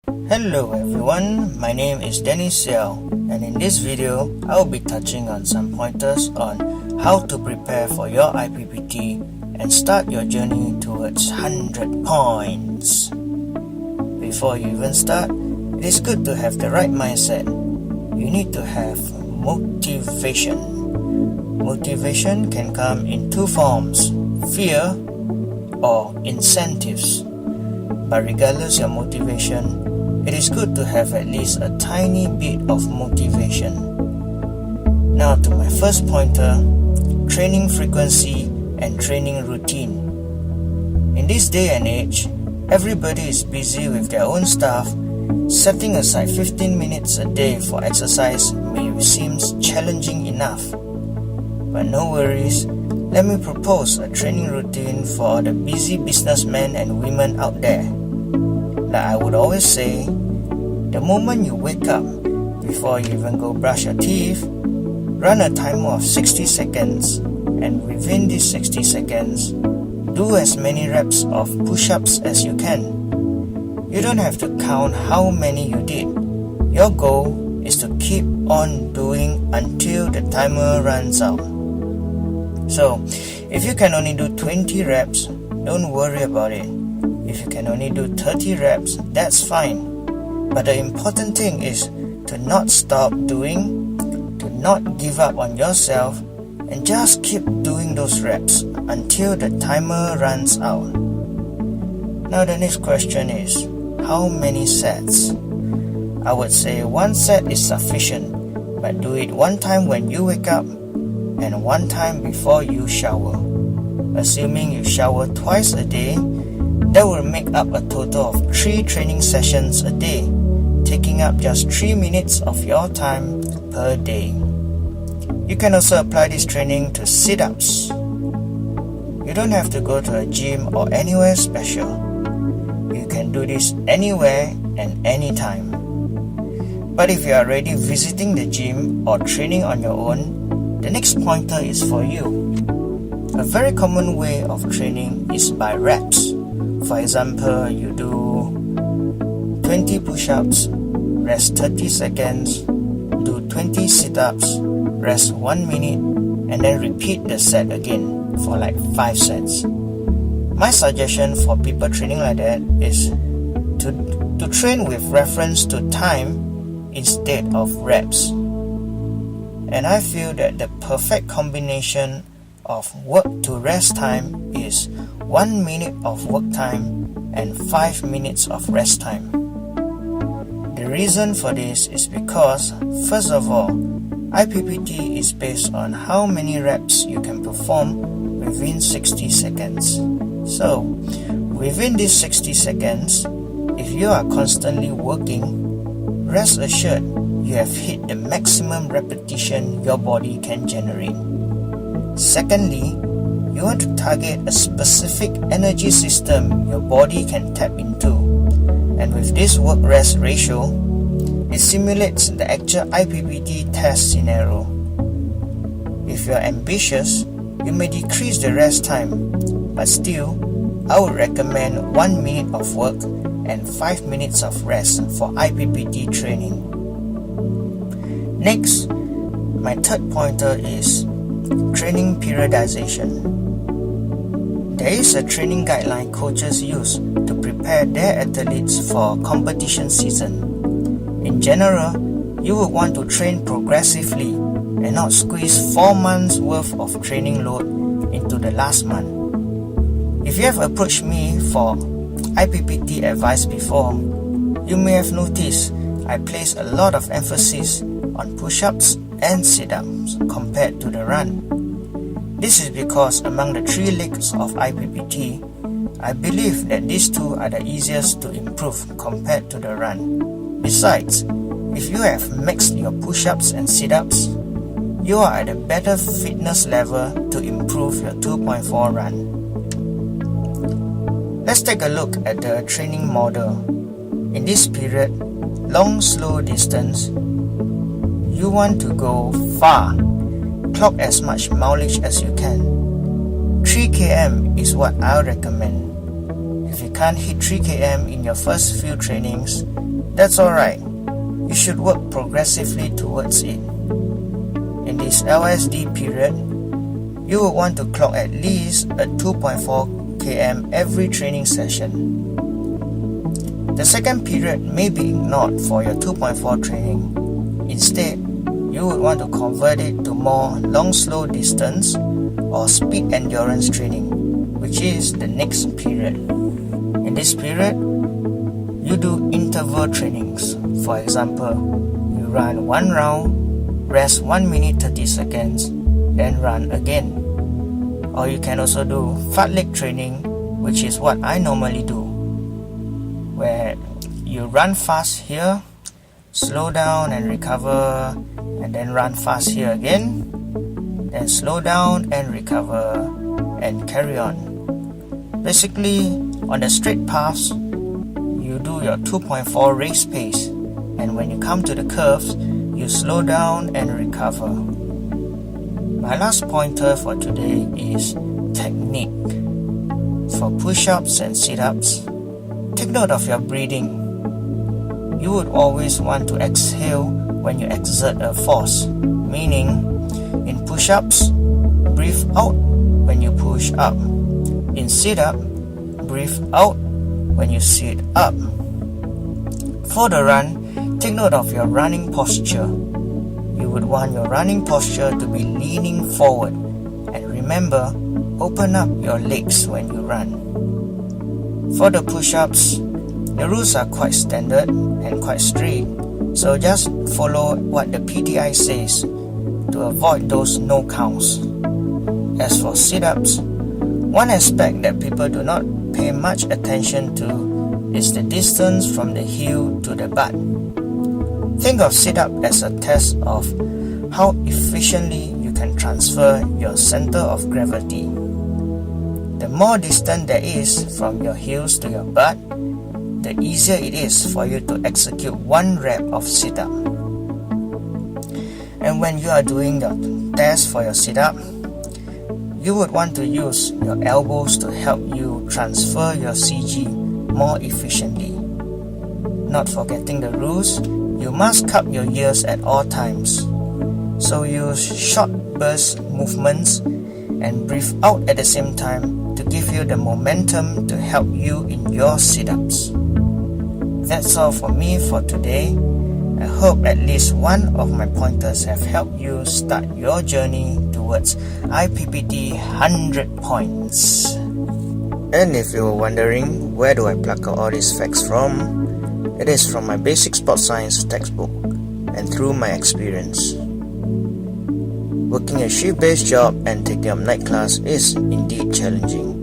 Hello everyone, my name is Dennis Xiao, and in this video, I'll be touching on some pointers on how to prepare for your IPPT and start your journey towards 100 points. Before you even start, it is good to have the right mindset. You need to have motivation. Motivation can come in two forms, fear or incentives. But regardless your motivation, it is good to have at least a tiny bit of motivation. Now to my first pointer, training frequency and training routine. In this day and age, everybody is busy with their own stuff. Setting aside 15 minutes a day for exercise may seem challenging enough. But no worries, let me propose a training routine for the busy businessmen and women out there. Like I would always say, the moment you wake up, before you even go brush your teeth, run a timer of 60 seconds, and within these 60 seconds, do as many reps of push-ups as you can. You don't have to count how many you did. Your goal is to keep on doing until the timer runs out. So, if you can only do 20 reps, don't worry about it. If you can only do 30 reps, that's fine. But the important thing is to not stop doing, to not give up on yourself, and just keep doing those reps until the timer runs out. Now the next question is, how many sets? I would say one set is sufficient, but do it one time when you wake up and one time before you shower. Assuming you shower twice a day, that will make up a total of 3 training sessions a day, taking up just 3 minutes of your time per day. You can also apply this training to sit-ups. You don't have to go to a gym or anywhere special. You can do this anywhere and anytime. But if you are already visiting the gym or training on your own, the next pointer is for you. A very common way of training is by reps. For example, you do 20 push-ups, rest 30 seconds, do 20 sit-ups, rest 1 minute, and then repeat the set again for like 5 sets. My suggestion for people training like that is to train with reference to time instead of reps. And I feel that the perfect combination of work to rest time is 1 minute of work time and 5 minutes of rest time. The reason for this is because, first of all, IPPT is based on how many reps you can perform within 60 seconds. So, within these 60 seconds, if you are constantly working, rest assured you have hit the maximum repetition your body can generate. Secondly, you want to target a specific energy system your body can tap into. And with this work-rest ratio, it simulates the actual IPPT test scenario. If you are ambitious, you may decrease the rest time, but still, I would recommend 1 minute of work and 5 minutes of rest for IPPT training. Next, my third pointer is training periodization. There is a training guideline coaches use to prepare their athletes for competition season. In general, you will want to train progressively and not squeeze 4 months worth of training load into the last month. If you have approached me for IPPT advice before, you may have noticed I place a lot of emphasis on push-ups and sit-ups compared to the run. This is because among the 3 legs of IPPT, I believe that these two are the easiest to improve compared to the run. Besides, if you have maxed your push-ups and sit-ups, you are at a better fitness level to improve your 2.4 run. Let's take a look at the training model. In this period, long slow distance, you want to go far. Clock as much mileage as you can. 3 km is what I recommend. If you can't hit 3 km in your first few trainings, that's alright. You should work progressively towards it. In this LSD period, you will want to clock at least a 2.4 km every training session. The second period may be ignored for your 2.4 training. Instead, you would want to convert it to more long slow distance or speed endurance training, which is the next period. In this period, you do interval trainings. For example, you run 1 round, rest 1 minute 30 seconds, then run again. Or you can also do fartlek training, which is what I normally do, where you run fast here, slow down and recover, and then run fast here again, then slow down and recover, and carry on. Basically, on the straight paths, you do your 2.4 race pace, and when you come to the curves, you slow down and recover. My last pointer for today is technique. For push-ups and sit-ups, take note of your breathing. You would always want to exhale when you exert a force, meaning in push-ups, breathe out when you push up. In sit-up, breathe out when you sit up. For the run, take note of your running posture. You would want your running posture to be leaning forward, and remember, open up your legs when you run. For the push-ups, the rules are quite standard and quite strict, so just follow what the PTI says to avoid those no counts. As for sit-ups, one aspect that people do not pay much attention to is the distance from the heel to the butt. Think of sit-up as a test of how efficiently you can transfer your center of gravity. The more distant there is from your heels to your butt, the easier it is for you to execute 1 rep of sit-up. And when you are doing the test for your sit-up, you would want to use your elbows to help you transfer your CG more efficiently. Not forgetting the rules, you must cup your ears at all times. So use short burst movements and breathe out at the same time to give you the momentum to help you in your sit-ups. That's all for me for today. I hope at least one of my pointers have helped you start your journey towards IPPT 100 points. And if you were wondering where do I pluck out all these facts from, it is from my basic sports science textbook and through my experience. Working a shift-based job and taking up night class is indeed challenging.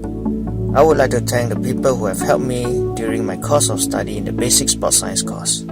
I would like to thank the people who have helped me during my course of study in the basic sports science course.